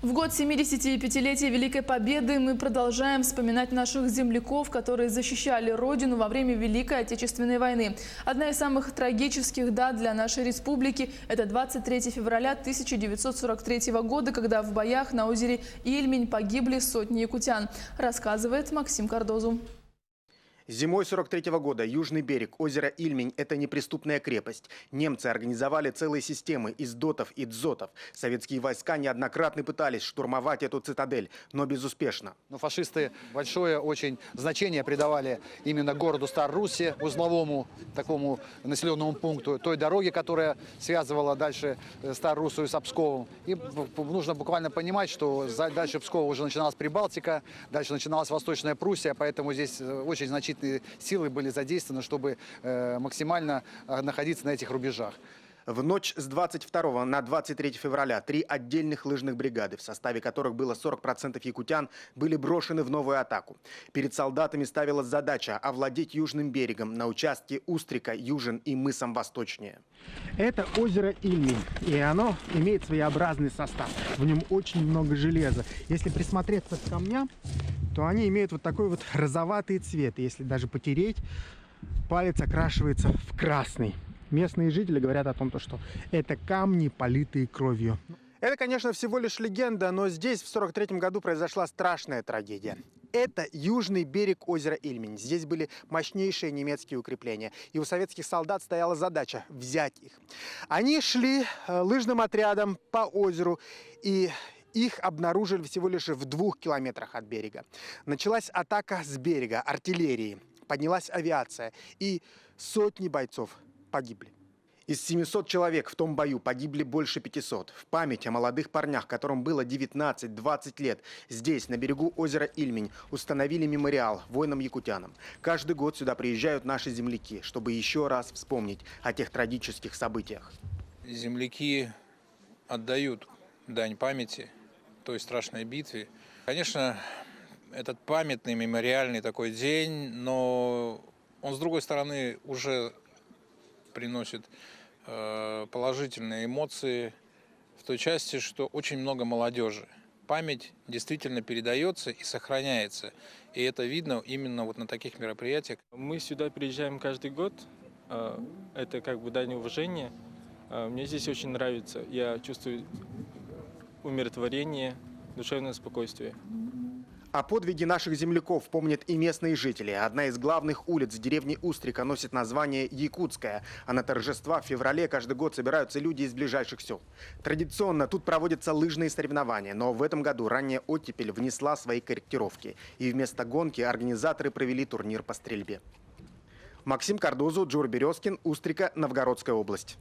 В год 75-летия Великой Победы мы продолжаем вспоминать наших земляков, которые защищали Родину во время Великой Отечественной войны. Одна из самых трагических дат для нашей республики – это 23 февраля 1943 года, когда в боях на озере Ильмень погибли сотни якутян, рассказывает Максим Кардозу. Зимой 43-го года южный берег озера Ильмень – это неприступная крепость. Немцы организовали целые системы из дотов и дзотов. Советские войска неоднократно пытались штурмовать эту цитадель, но безуспешно. Но фашисты большое очень значение придавали именно городу Стар-Руссе, узловому такому населенному пункту, той дороге, которая связывала дальше Стар-Руссу с Псковом. И нужно буквально понимать, что дальше Пскова уже начиналась Прибалтика, дальше начиналась Восточная Пруссия, поэтому здесь очень значительные силы были задействованы, чтобы максимально находиться на этих рубежах. В ночь с 22 на 23 февраля 3 отдельных лыжных бригады, в составе которых было 40% якутян, были брошены в новую атаку. Перед солдатами ставилась задача овладеть южным берегом на участке Устрика, Южин и мысом Восточнее. Это озеро Ильмень, и оно имеет своеобразный состав. В нем очень много железа. Если присмотреться к камням, то они имеют вот такой вот розоватый цвет. И если даже потереть, палец окрашивается в красный. Местные жители говорят о том, что это камни, политые кровью. Это, конечно, всего лишь легенда, но здесь в 43-м году произошла страшная трагедия. Это южный берег озера Ильмень. Здесь были мощнейшие немецкие укрепления. И у советских солдат стояла задача взять их. Они шли лыжным отрядом по озеру, и их обнаружили всего лишь в 2 километрах от берега. Началась атака с берега, артиллерии. Поднялась авиация, и сотни бойцов погибли. Из 700 человек в том бою погибли больше 500. В память о молодых парнях, которым было 19-20 лет, здесь, на берегу озера Ильмень, установили мемориал воинам-якутянам. Каждый год сюда приезжают наши земляки, чтобы еще раз вспомнить о тех трагических событиях. Земляки отдают дань памяти той страшной битве. Конечно, этот памятный, мемориальный такой день, но он, с другой стороны, уже приносит положительные эмоции в той части, что очень много молодежи. Память действительно передается и сохраняется. И это видно именно вот на таких мероприятиях. Мы сюда приезжаем каждый год. Это как бы дань уважения. Мне здесь очень нравится. Я чувствую умиротворение, душевное спокойствие. О подвиге наших земляков помнят и местные жители. Одна из главных улиц деревни Устрика носит название Якутская, а на торжества в феврале каждый год собираются люди из ближайших сел. Традиционно тут проводятся лыжные соревнования, но в этом году ранняя оттепель внесла свои корректировки. И вместо гонки организаторы провели турнир по стрельбе. Максим Кардозу, Джур Березкин, Устрика, Новгородская область.